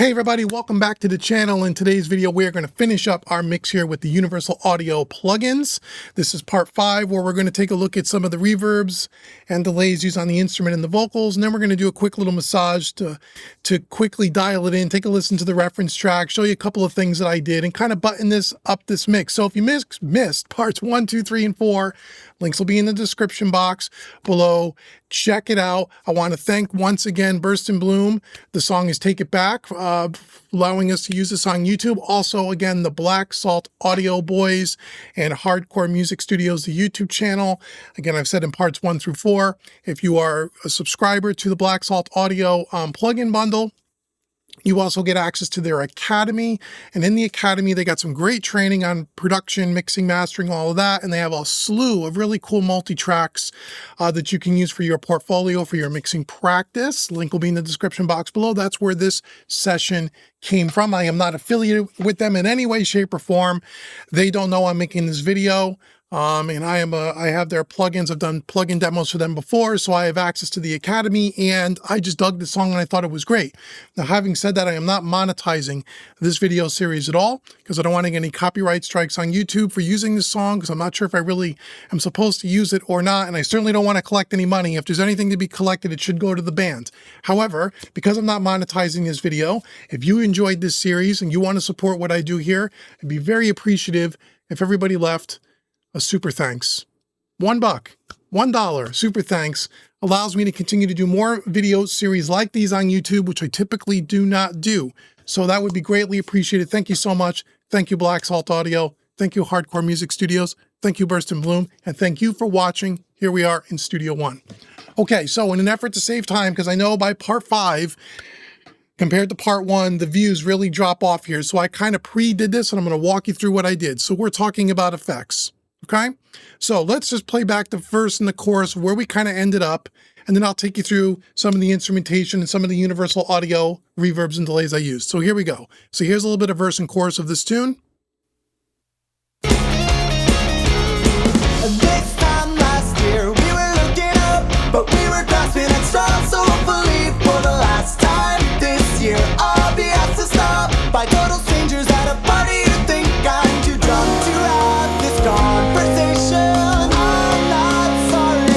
Hey everybody, welcome back to the channel. In today's video, we're going to finish up our mix here with the Universal Audio plugins. This is part 5, where we're going to take a look at some of the reverbs and delays used on the instrument and the vocals. And then we're going to do a quick little massage to quickly dial it in, take a listen to the reference track, show you a couple of things that I did, and kind of button this mix. So if you missed parts 1, 2, 3, and 4, links will be in the description box below. Check it out. I want to thank once again Burst and Bloom. The song is Take It Back, allowing us to use this on YouTube. Also, again, the Black Salt Audio Boys and Hardcore Music Studios, the YouTube channel. Again, I've said in parts 1 through 4, if you are a subscriber to the Black Salt Audio plugin bundle, you also get access to their academy, and in the academy, they got some great training on production, mixing, mastering, all of that, and they have a slew of really cool multi-tracks that you can use for your portfolio, for your mixing practice. Link will be in the description box below. That's where this session came from. I am not affiliated with them in any way, shape, or form. They don't know I'm making this video. And I have their plugins. I've done plugin demos for them before, so I have access to the academy, and I just dug the song and I thought it was great. Now, having said that, I am not monetizing this video series at all because I don't want to get any copyright strikes on YouTube for using this song, because I'm not sure if I really am supposed to use it or not, and I certainly don't want to collect any money. If there's anything to be collected, it should go to the band. However, because I'm not monetizing this video, if you enjoyed this series and you want to support what I do here, I'd be very appreciative if everybody left a super thanks. $1, $1 super thanks allows me to continue to do more video series like these on YouTube, which I typically do not do. So that would be greatly appreciated. Thank you so much. Thank you, Black Salt Audio. Thank you, Hardcore Music Studios. Thank you, Burst and Bloom. And thank you for watching. Here we are in Studio 1. Okay, so in an effort to save time, because I know by part 5, compared to part 1, the views really drop off here. So I kind of pre-did this, and I'm going to walk you through what I did. So we're talking about effects. Okay, so let's just play back the verse and the chorus where we kind of ended up, and then I'll take you through some of the instrumentation and some of the Universal Audio reverbs and delays I used. So here we go. So here's a little bit of verse and chorus of this tune. This time last year we were looking up, but we were grasping at straws, so hopefully for the last time this year I'll be asked to stop by total strangers at a party who think I'm too drunk to have this conversation. I'm not sorry.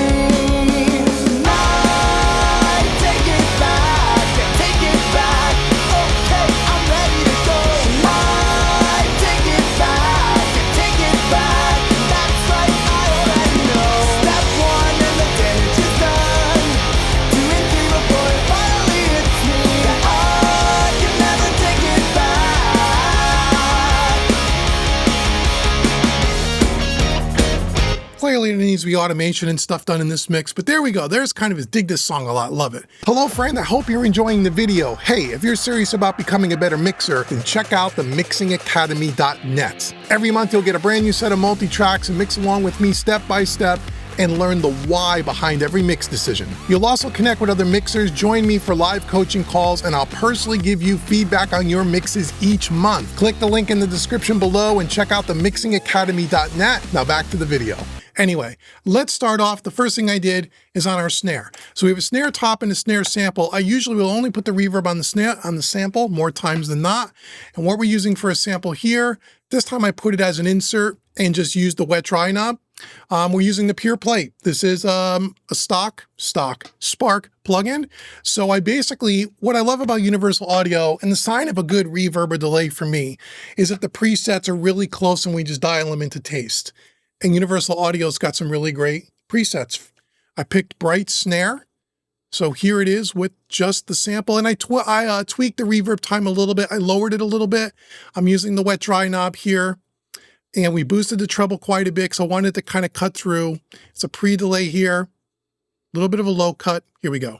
I take it back, take it back. Okay, I'm ready to go. I take it back, take it back. That's right, I already know. Step 1 and the damage is done. 2 and 3 before finally it's me. I can never take it back. Clearly there needs to be automation and stuff done in this mix, but there we go. There's kind of his dig this song a lot. Love it. Hello friend, I hope you're enjoying the video. Hey, if you're serious about becoming a better mixer, then check out the mixingacademy.net. Every month you'll get a brand new set of multi-tracks and mix along with me step by step and learn the why behind every mix decision. You'll also connect with other mixers, join me for live coaching calls, and I'll personally give you feedback on your mixes each month. Click the link in the description below and check out the mixingacademy.net. Now back to the video. Anyway, let's start off. The first thing I did is on our snare. So we have a snare top and a snare sample. I usually will only put the reverb on the snare, on the sample, more times than not. And what we're using for a sample here, this time I put it as an insert and just used the wet dry knob. We're using the Pure Plate. This is a stock Spark plugin. So I basically, what I love about Universal Audio, and the sign of a good reverb or delay for me, is if the presets are really close and we just dial them into taste. And Universal Audio's got some really great presets. I picked Bright Snare. So here it is with just the sample. And I tweaked the reverb time a little bit. I lowered it a little bit. I'm using the wet dry knob here. And we boosted the treble quite a bit because I wanted to kind of cut through. It's a pre-delay here. A little bit of a low cut. Here we go.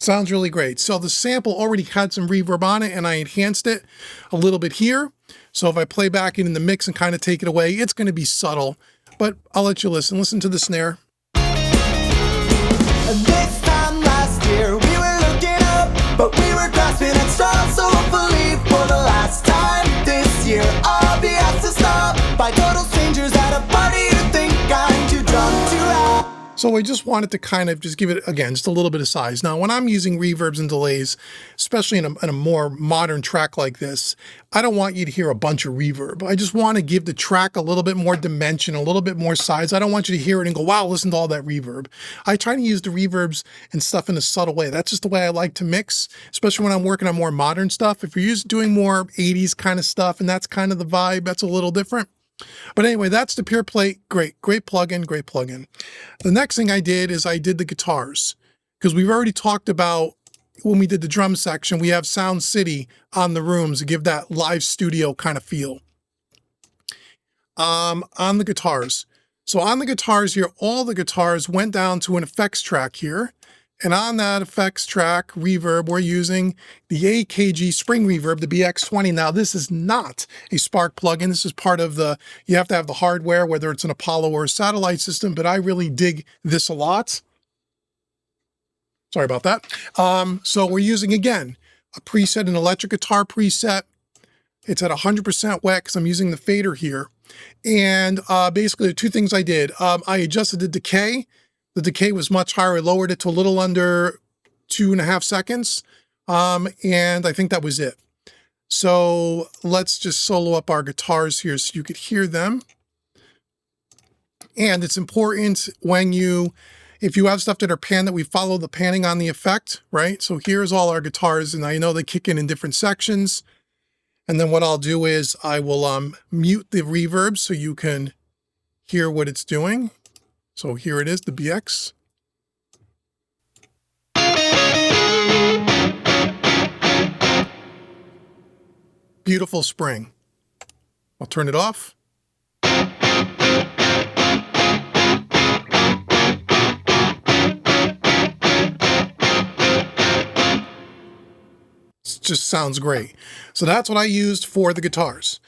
Sounds really great. So the sample already had some reverb on it, and I enhanced it a little bit here. So if I play back in the mix and kind of take it away, it's going to be subtle, but I'll let you listen. Listen to the snare. This time last year we were looking up, but we were grasping at straws, so hopefully for the last time this year I'll be asked to stop by total So I just wanted to kind of just give it, again, just a little bit of size. Now, when I'm using reverbs and delays, especially in a more modern track like this, I don't want you to hear a bunch of reverb. I just want to give the track a little bit more dimension, a little bit more size. I don't want you to hear it and go, wow, listen to all that reverb. I try to use the reverbs and stuff in a subtle way. That's just the way I like to mix, especially when I'm working on more modern stuff. If you're doing more 80s kind of stuff and that's kind of the vibe, that's a little different. But anyway, that's the Pure Plate. Great plugin, great plugin. The next thing I did is I did the guitars, because we've already talked about when we did the drum section, we have Sound City on the rooms to give that live studio kind of feel. On the guitars. So on the guitars here, all the guitars went down to an effects track here. And on that effects track, reverb, we're using the AKG Spring Reverb, the BX20. Now, this is not a Spark plugin. This is part of the, you have to have the hardware, whether it's an Apollo or a satellite system, but I really dig this a lot. Sorry about that. So we're using, again, a preset, an electric guitar preset. It's at 100% wet because I'm using the fader here. And basically, the two things I did, I adjusted the decay. The decay was much higher. I lowered it to a little under 2.5 seconds. And I think that was it. So let's just solo up our guitars here so you could hear them. And it's important when if you have stuff that are panned, that we follow the panning on the effect, right? So here's all our guitars, and I know they kick in different sections. And then what I'll do is I will mute the reverb so you can hear what it's doing. So here it is, the BX. Beautiful spring. I'll turn it off. It just sounds great. So that's what I used for the guitars.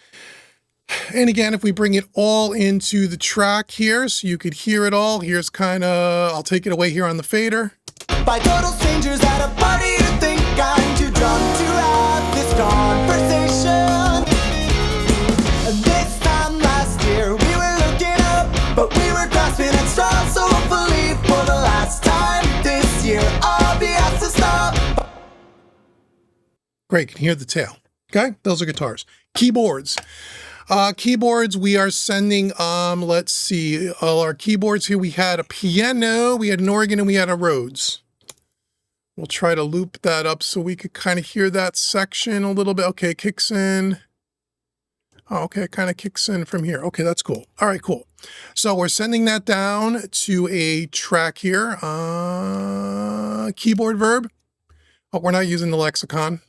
And again, if we bring it all into the track here, so you could hear it all, here's kind of, I'll take it away here on the fader. By total strangers at a party, you think I'm too drunk to have this conversation. And this time last year, we were looking up, but we were grasping at straws. So hopefully for the last time this year, I'll be asked to stop. Great, can hear the tail. Okay, those are guitars. Keyboards. Keyboards, we are sending, let's see, all our keyboards here. We had a piano, we had an organ, and we had a Rhodes. We'll try to loop that up so we could kind of hear that section a little bit. Okay, it kicks in. Oh, okay, it kind of kicks in from here. Okay, that's cool. All right, cool. So we're sending that down to a track here. Keyboard verb. Oh, we're not using the lexicon.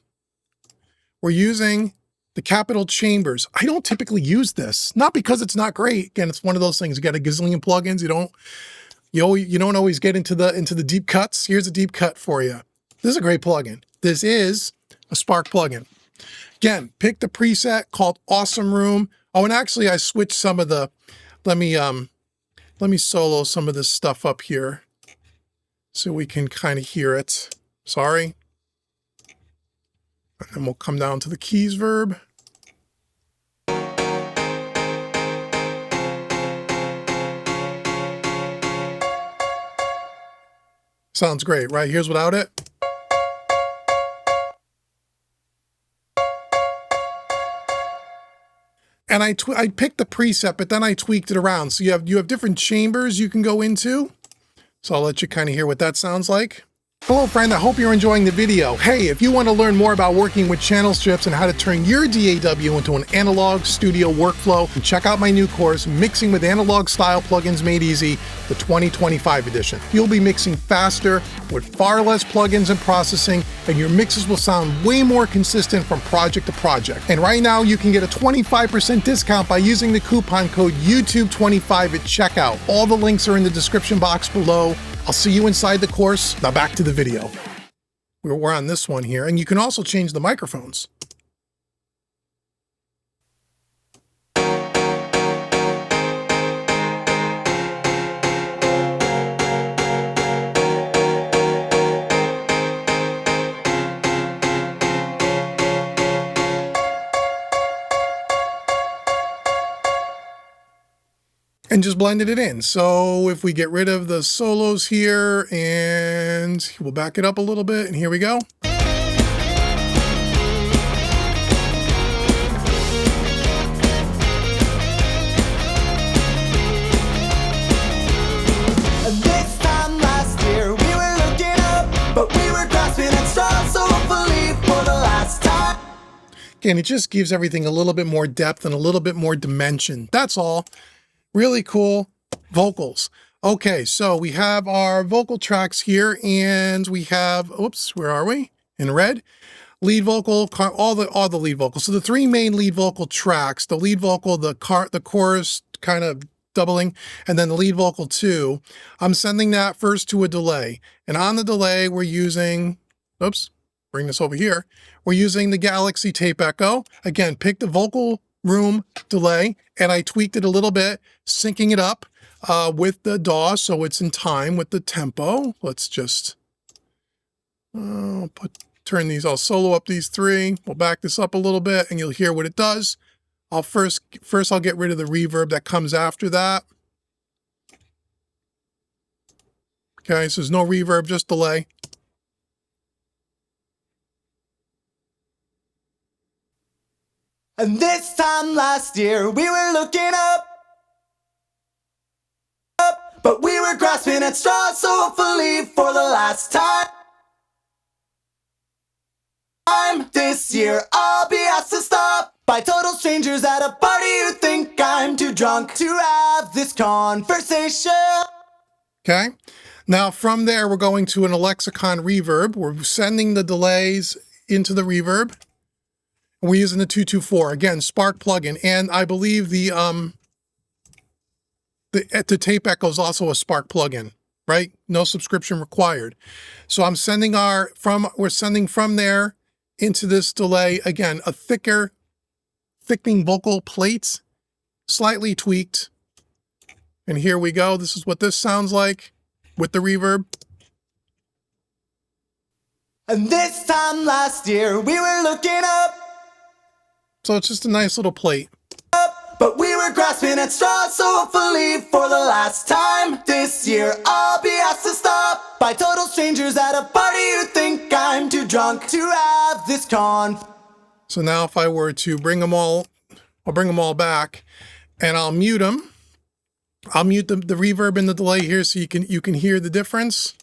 We're using the Capital Chambers. I don't typically use this, not because it's not great. Again, it's one of those things. You got a gazillion plugins. You don't always get into the deep cuts. Here's a deep cut for you. This is a great plugin. This is a Spark plugin. Again, pick the preset called Awesome Room. Oh, and actually I switched some of the, let me solo some of this stuff up here so we can kind of hear it. Sorry. And then we'll come down to the keys verb. Sounds great, right? Here's without it. And I picked the preset, but then I tweaked it around. So you have different chambers you can go into. So I'll let you kind of hear what that sounds like. Hello friend, I hope you're enjoying the video. Hey, if you want to learn more about working with channel strips and how to turn your DAW into an analog studio workflow, check out my new course, Mixing with Analog Style Plugins Made Easy, the 2025 edition. You'll be mixing faster with far less plugins and processing, and your mixes will sound way more consistent from project to project. And right now you can get a 25% discount by using the coupon code YouTube25 at checkout. All the links are in the description box below. I'll see you inside the course. Now back to the video. We're on this one here, and you can also change the microphones. and just blended it in. So if we get rid of the solos here and we'll back it up a little bit, and here we go. This time last year we were looking up, but we were grasping at straws, so hopefully for the last time. Again, it just gives everything a little bit more depth and a little bit more dimension. That's all. Really cool vocals. Okay, so we have our vocal tracks here, and we have, oops, where are we? In red. Lead vocal, all the lead vocals. So the three main lead vocal tracks, the lead vocal, the chorus kind of doubling, and then the lead vocal 2. I'm sending that first to a delay. And on the delay, we're using, oops, bring this over here. We're using the Galaxy Tape Echo. Again, pick the vocal room delay, and I tweaked it a little bit, syncing it up with the DAW so it's in time with the tempo. Let's just turn these, I'll solo up these 3. We'll back this up a little bit and you'll hear what it does. I'll first I'll get rid of the reverb that comes after that. Okay, so there's no reverb, just delay. And this time last year we were looking up, but we were grasping at straws, so hopefully for the last time. This year I'll be asked to stop by total strangers at a party who think I'm too drunk to have this conversation. Okay, now from there we're going to an lexicon reverb. We're sending the delays into the reverb. We're using the 224, again, Spark plugin, and I believe the Tape Echo is also a Spark plugin, right? No subscription required. So I'm sending we're sending from there into this delay, again, a thickening vocal plate, slightly tweaked. And here we go. This is what this sounds like with the reverb. And this time last year we were looking up, So it's just a nice little plate. but we were grasping at straws, so hopefully for the last time this year I'll be asked to stop by total strangers at a party who think I'm too drunk to have this So now if I were to bring them all, I'll bring them all back and I'll mute them. I'll mute the reverb and the delay here so you can hear the difference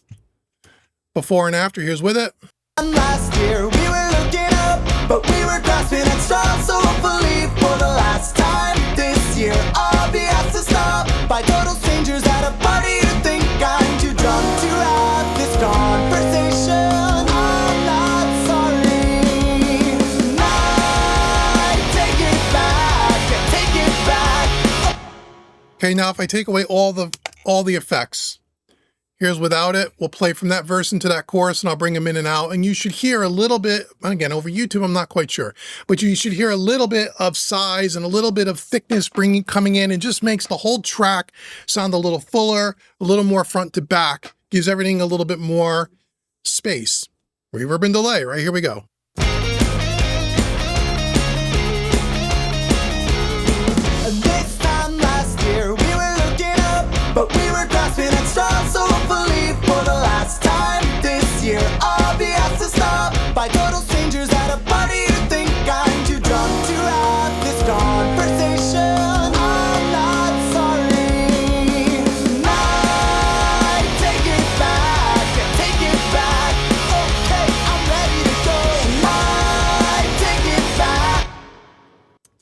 before and after. Here's with it. Last year we were looking up, but we were grasping at straws, so hopefully for the last time this year I'll be asked to stop by total strangers at a party who think I'm too drunk to have this conversation. I'm not sorry. I take it back. Okay, now if I take away all the effects, here's without it. We'll play from that verse into that chorus and I'll bring them in and out. And you should hear a little bit, again, over YouTube, I'm not quite sure, but you should hear a little bit of size and a little bit of thickness coming in, and just makes the whole track sound a little fuller, a little more front to back, gives everything a little bit more space. Reverb and delay, right? Here we go. This time last year we were looking up, but we were grasping at straws, so hopefully for the last time this year I'll be asked to stop by total strangers at a party who think I'm too drunk to have this conversation. I'm not sorry. I take it back. Okay, I'm ready to go. I take it back.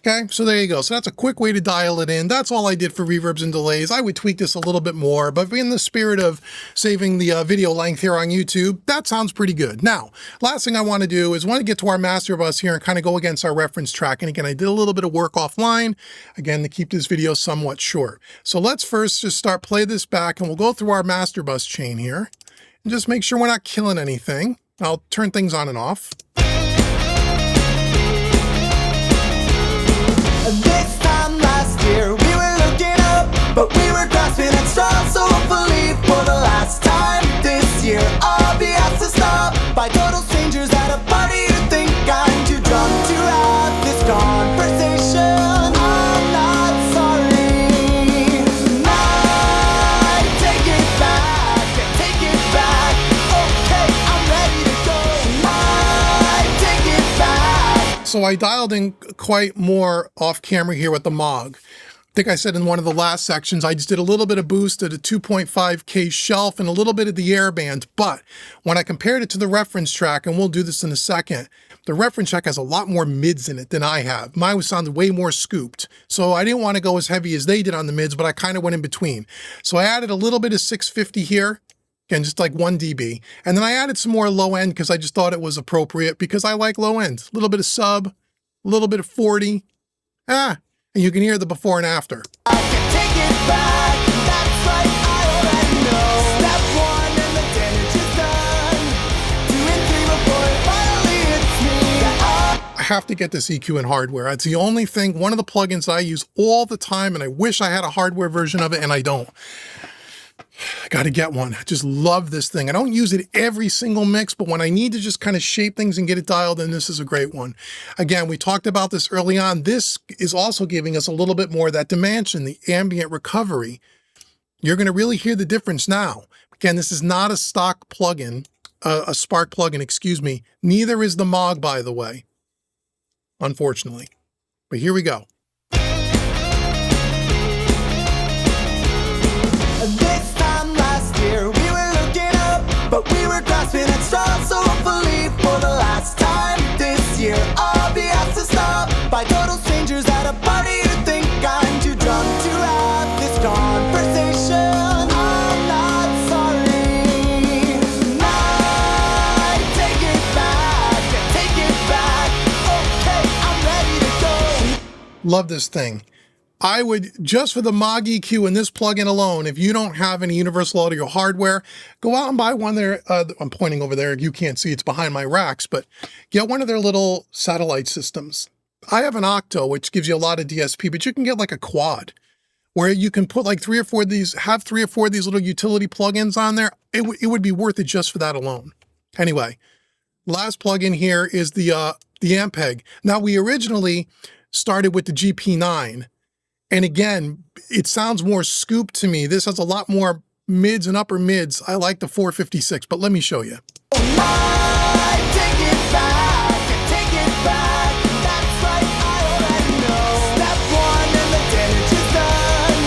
Okay, so there you go. So that's a quick way to dial it in. That's all I did for reverbs and delays. I would tweak this a little bit more, but in the spirit of saving the video length here on YouTube, that sounds pretty good. Now, last thing I want to do is get to our master bus here and kind of go against our reference track. And again, I did a little bit of work offline, again, to keep this video somewhat short. So let's first just play this back, and we'll go through our master bus chain here and just make sure we're not killing anything. I'll turn things on and off. This time last year we were looking up, but we were grasping at straws, so hopefully for the last time this year I'll be asked to stop by total strangers at a party who think I'm too drunk to have this conversation. I'm not sorry. So I dialed in quite more off camera here with the Moog. I think I said in one of the last sections, I just did a little bit of boost at a 2.5K shelf and a little bit of the air band. But when I compared it to the reference track, and we'll do this in a second, the reference track has a lot more mids in it than I have. Mine was sounded way more scooped. So I didn't want to go as heavy as they did on the mids, but I kind of went in between. So I added a little bit of 650 here. Again, just like 1 dB. And then I added some more low end because I just thought it was appropriate because I like low end. A little bit of sub, a little bit of 40. And you can hear the before and after. I can take it back. That's right, I already know. Step one and the damage is done. 2 and 3 before it finally hits me. I have to get this EQ in hardware. It's the only thing, one of the plugins I use all the time, and I wish I had a hardware version of it, and I don't. I got to get one. I just love this thing. I don't use it every single mix, but when I need to just kind of shape things and get it dialed in, this is a great one. Again, we talked about this early on. This is also giving us a little bit more of that dimension, the ambient recovery. You're going to really hear the difference now. Again, this is not a stock plugin, a Spark plugin, excuse me. Neither is the Moog, by the way, unfortunately. But here we go. This time last year we were looking up, but we were grasping at straws. So hopefully for the last time this year I'll be asked to stop by total strangers at a party who think I'm too drunk to have this conversation. I'm not sorry. I take it back, take it back. Okay, I'm ready to go. Love this thing. I would, just for the Moog EQ and this plugin alone, if you don't have any Universal Audio hardware, go out and buy one there. I'm pointing over there. You can't see, it's behind my racks, but get one of their little satellite systems. I have an Octo, which gives you a lot of DSP, but you can get like a quad where you can put like 3 or 4 of these, have 3 or 4 of these little utility plugins on there. It would be worth it just for that alone. Anyway, last plugin here is the Ampeg. Now, we originally started with the GP9. And again, it sounds more scooped to me. This has a lot more mids and upper mids. I like the 456, but let me show you. I take it back, take it back. That's right, I already know. Step one and the damage is done.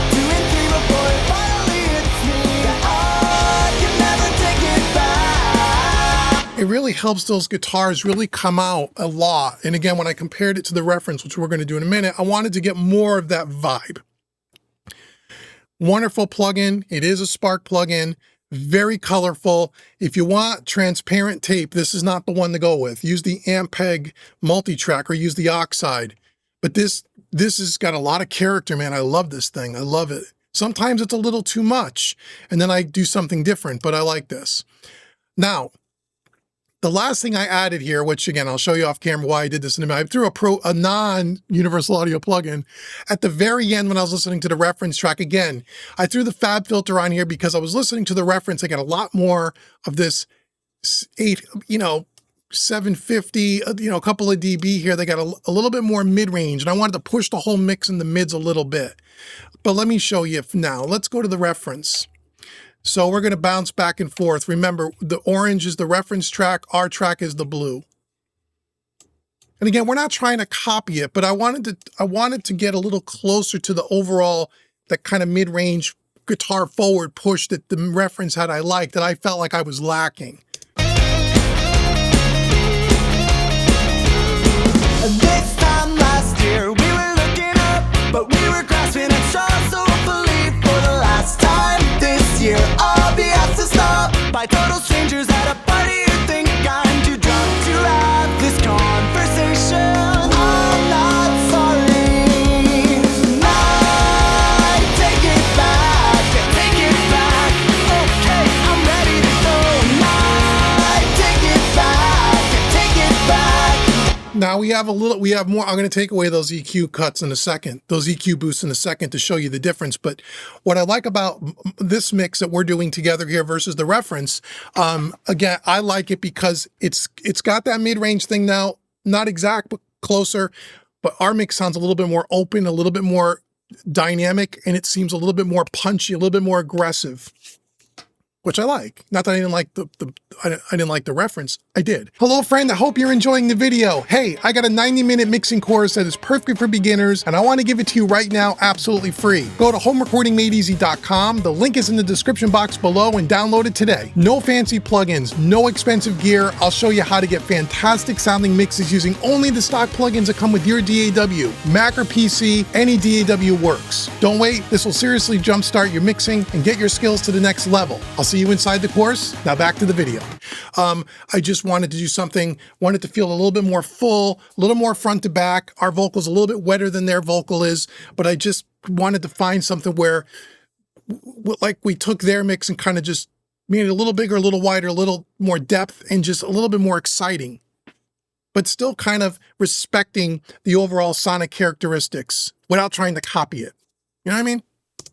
2 and 3 before it finally hits me. I can never take it back. It really helps those guitars really come out a lot. And again, when I compared it to the reference, which we're going to do in a minute, I wanted to get more of that vibe. Wonderful plugin. It is a Spark plugin. Very colorful. If you want transparent tape, this is not the one to go with. Use the Ampeg multi-track or use the Oxide. But this has got a lot of character, man. I love this thing. I love it. Sometimes it's a little too much, and then I do something different, but I like this. Now, the last thing I added here, which again, I'll show you off camera why I did this in a minute. I threw a non-Universal Audio plugin at the very end when I was listening to the reference track. Again, I threw the Fab filter on here because I was listening to the reference. I got a lot more of this 750, a couple of dB here. They got a little bit more mid-range, and I wanted to push the whole mix in the mids a little bit. But let me show you now. Let's go to the reference. So we're going to bounce back and forth. Remember, the orange is the reference track. Our track is the blue. And again, we're not trying to copy it, but I wanted to get a little closer to the overall, that kind of mid-range guitar forward push that the reference had I liked, that I felt like I was lacking. This time last year we were looking up, but we were grasping at straws. So hopefully for the last time this year I'll be asked to stop by total strangers at a party who think I'm too drunk to have this conversation. I'm not sorry. I take it back, take it back. Okay, I'm ready to go. I take it back, take it back. Now we have more. I'm going to take away those EQ cuts in a second, those EQ boosts in a second to show you the difference. But what I like about this mix that we're doing together here versus the reference, again, I like it because it's got that mid-range thing now, not exact, but closer. But our mix sounds a little bit more open, a little bit more dynamic, and it seems a little bit more punchy, a little bit more aggressive. which I like. Not that I didn't like I didn't like the reference. I did. Hello friend, I hope you're enjoying the video. Hey, I got a 90-minute mixing course that is perfect for beginners, and I want to give it to you right now absolutely free. Go to homerecordingmadeeasy.com. The link is in the description box below and download it today. No fancy plugins, no expensive gear. I'll show you how to get fantastic sounding mixes using only the stock plugins that come with your DAW. Mac or PC, any DAW works. Don't wait, this will seriously jumpstart your mixing and get your skills to the next level. I'll see you inside the course. Now back to the video. I just wanted to do something, wanted to feel a little bit more full, a little more front to back. Our vocal's a little bit wetter than their vocal is, but I just wanted to find something where, like, we took their mix and kind of just made it a little bigger, a little wider, a little more depth, and just a little bit more exciting, but still kind of respecting the overall sonic characteristics without trying to copy it. You know what I mean?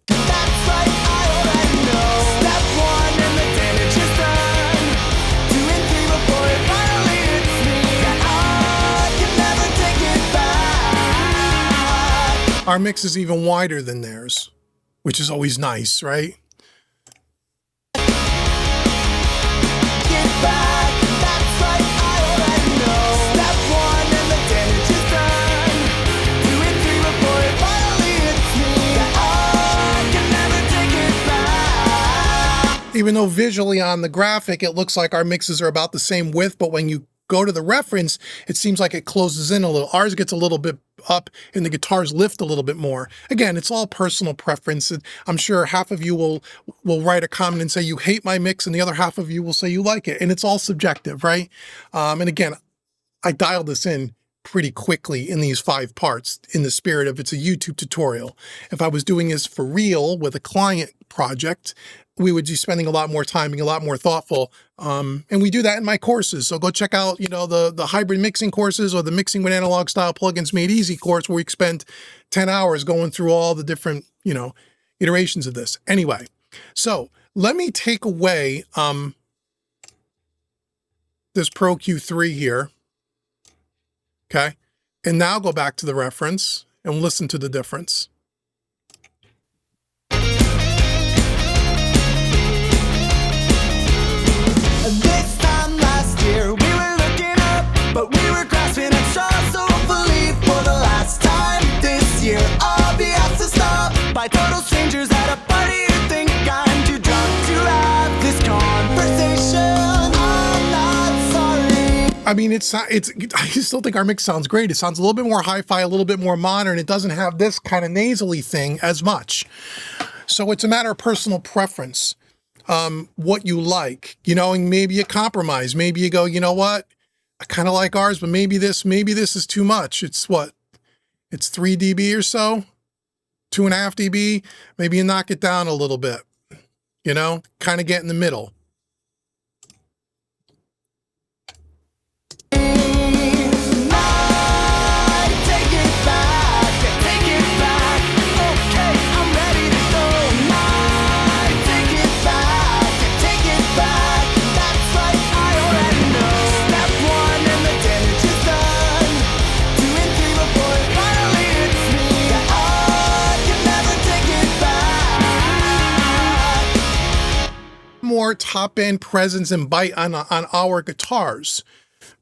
That's right, I already know. Step one and the damage is done. 2 and 3 before it finally hits me. Yeah, I can never take it back. Our mix is even wider than theirs, which is always nice, right? Get back. That's right, I already know. Step one and the damage is done. 2 and 3 before it finally hits me. Yeah, I can never take it back. Even though visually on the graphic, it looks like our mixes are about the same width, but when you go to the reference, it seems like it closes in a little. Ours gets a little bit up and the guitars lift a little bit more. Again, it's all personal preference. I'm sure half of you will write a comment and say you hate my mix, and the other half of you will say you like it. And it's all subjective, right? And again, I dialed this in pretty quickly in these 5 parts in the spirit of it's a YouTube tutorial. If I was doing this for real with a client project, we would be spending a lot more time, being a lot more thoughtful. And we do that in my courses. So go check out, you know, the hybrid mixing courses or the mixing with analog style plugins made easy course, where we spend 10 hours going through all the different, you know, iterations of this. Anyway, so let me take away this Pro Q3 here. Okay. And now go back to the reference and listen to the difference. This time last year we were looking up, but we were grasping at straws. So hopefully for the last time this year I'll be asked to stop by total strangers at a party who think I'm too drunk to have this conversation. I'm not sorry. I mean, I still think our mix sounds great. It sounds a little bit more hi-fi, a little bit more modern. It doesn't have this kind of nasally thing as much. So it's a matter of personal preference. What you like, you know, and maybe you compromise. Maybe you go, you know what? I kind of like ours, but maybe this is too much. It's what? It's 3 dB or so, 2.5 dB. Maybe you knock it down a little bit, you know, kind of get in the middle. More top end presence and bite on our guitars.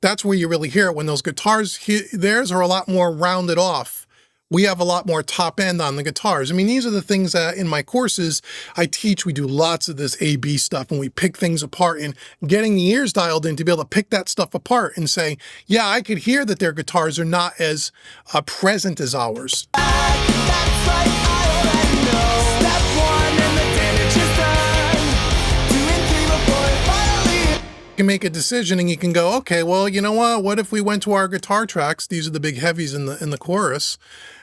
That's where you really hear it. When those guitars, theirs are a lot more rounded off. We have a lot more top end on the guitars. I mean, these are the things that in my courses I teach. We do lots of this A/B stuff, and we pick things apart, and getting the ears dialed in to be able to pick that stuff apart and say, yeah, I could hear that their guitars are not as present as ours. That's right, I already know. Step one and the damage is done. 2 and 3 before it finally. You can make a decision and you can go, okay, well, you know what if we went to our guitar tracks? These are the big heavies in the chorus.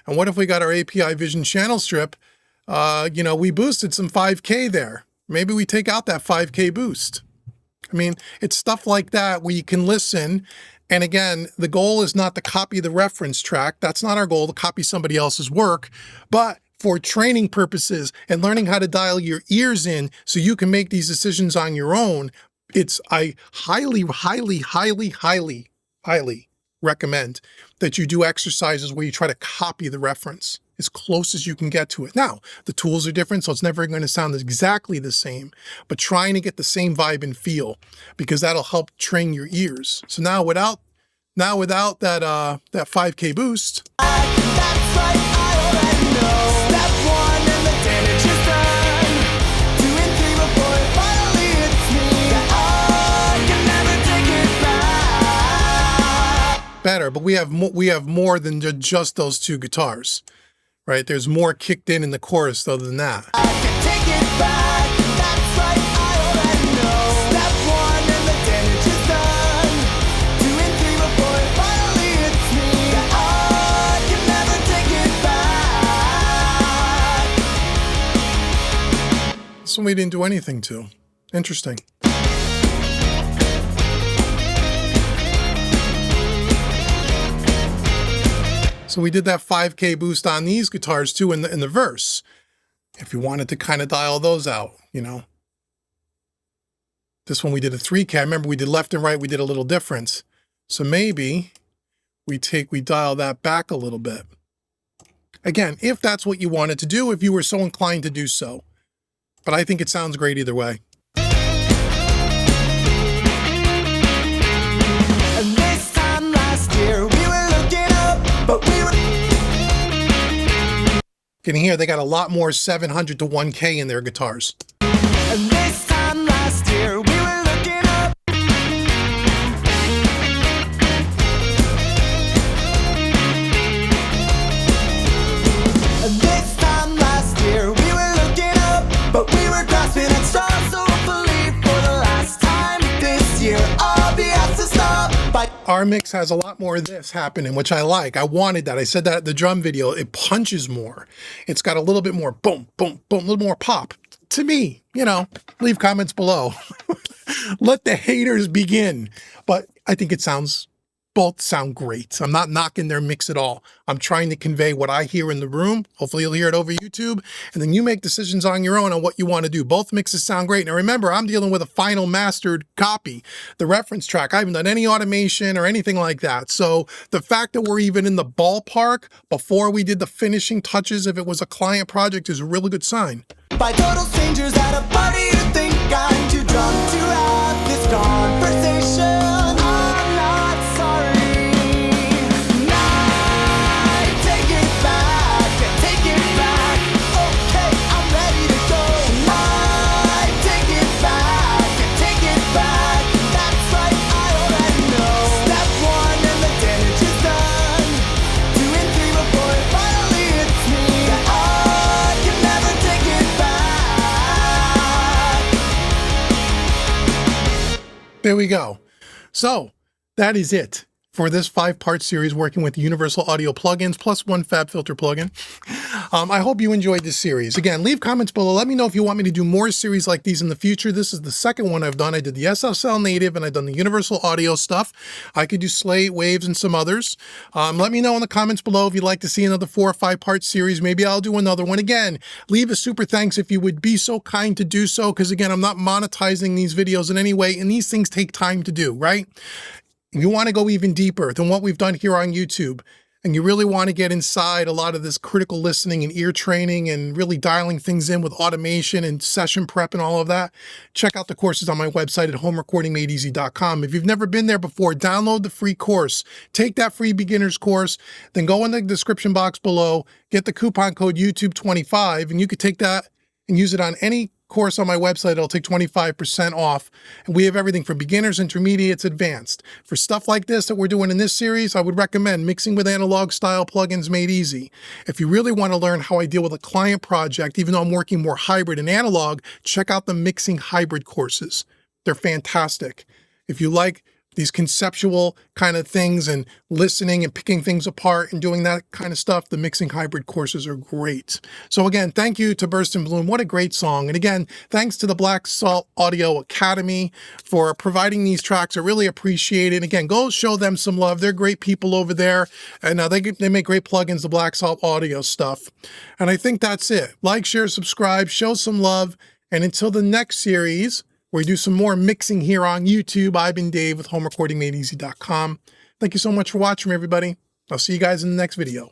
And what if we got our API Vision channel strip? You know, we boosted some 5K there. Maybe we take out that 5K boost. I mean, it's stuff like that where you can listen. And again, the goal is not to copy the reference track. That's not our goal, to copy somebody else's work. But for training purposes and learning how to dial your ears in so you can make these decisions on your own, I highly recommend that you do exercises where you try to copy the reference. as close as you can get to it. Now, the tools are different, so it's never going to sound exactly the same, but trying to get the same vibe and feel, because that'll help train your ears. So now without that 5K boost, That's right, I already know. Step one and the damage is done. 2 and 3 before it finally hits me. I can never take it back. better, but we have more than just those two guitars, right? There's more kicked in the chorus though than that. I can take it back. That's right, I already know. Step one and the damage is done. 2 and 3 before it finally hits me. I can never take it back. This one we didn't do anything to. Interesting. So we did that 5K boost on these guitars too in the verse. If you wanted to kind of dial those out, you know. This one we did a 3K. I remember we did left and right, we did a little difference. So maybe we dial that back a little bit. Again, if that's what you wanted to do, if you were so inclined to do so. But I think it sounds great either way. And this time last year we were looking up, but we were. Can you hear they got a lot more 700 to 1K in their guitars. And this time last year we were looking up. And this time last year we were looking up, but we were grasping at straws. So hopefully for the last time this year I'll be asked to stop by. Our mix has a lot more of this happening, which I like. I wanted that. I said that at the drum video. It punches more. It's got a little bit more boom, boom, boom, a little more pop. To me, you know, leave comments below. Let the haters begin. But I think both sound great. I'm not knocking their mix at all. I'm trying to convey what I hear in the room. Hopefully you'll hear it over YouTube, and then you make decisions on your own on what you want to do. Both mixes sound great. Now remember, I'm dealing with a final mastered copy, the reference track. I haven't done any automation or anything like that. So the fact that we're even in the ballpark before we did the finishing touches, if it was a client project, is a really good sign. By total strangers at a party. You think I'm too drunk to have this conversation? I'm not sorry. I take it back, take it back. Okay, I'm ready to go. I take it back, take it back. That's right, I already know. Step one and the damage is done. 2 and 3 before it finally hits me. I can never take it back. There we go. So that is it for this 5-part series working with Universal Audio plugins plus one FabFilter plugin. I hope you enjoyed this series. Again, leave comments below. Let me know if you want me to do more series like these in the future. This is the second one I've done. I did the SSL native and I've done the Universal Audio stuff. I could do Slate, Waves, and some others. Let me know in the comments below if you'd like to see another 4 or 5-part series. Maybe I'll do another one. Again, leave a super thanks if you would be so kind to do so, because again, I'm not monetizing these videos in any way, and these things take time to do, right? If you want to go even deeper than what we've done here on YouTube, and you really want to get inside a lot of this critical listening and ear training and really dialing things in with automation and session prep and all of that, check out the courses on my website at homerecordingmadeeasy.com. If you've never been there before, download the free course, take that free beginner's course, then go in the description box below, get the coupon code YouTube25, and you could take that and use it on any course on my website. It'll take 25% off. And we have everything from beginners, intermediates, advanced. For stuff like this that we're doing in this series, I would recommend Mixing with Analog Style Plugins Made Easy. If you really want to learn how I deal with a client project, even though I'm working more hybrid and analog, check out the Mixing Hybrid courses. They're fantastic. If you like these conceptual kind of things and listening and picking things apart and doing that kind of stuff, the Mixing Hybrid courses are great. So again, thank you to Burst and Bloom. What a great song. And again, thanks to the Black Salt Audio Academy for providing these tracks. I really appreciate it. Again, go show them some love. They're great people over there. And they make great plugins, the Black Salt Audio stuff. And I think that's it. Like, share, subscribe, show some love. And until the next series, where we do some more mixing here on YouTube, I've been Dave with homerecordingmadeeasy.com. Thank you so much for watching, everybody. I'll see you guys in the next video.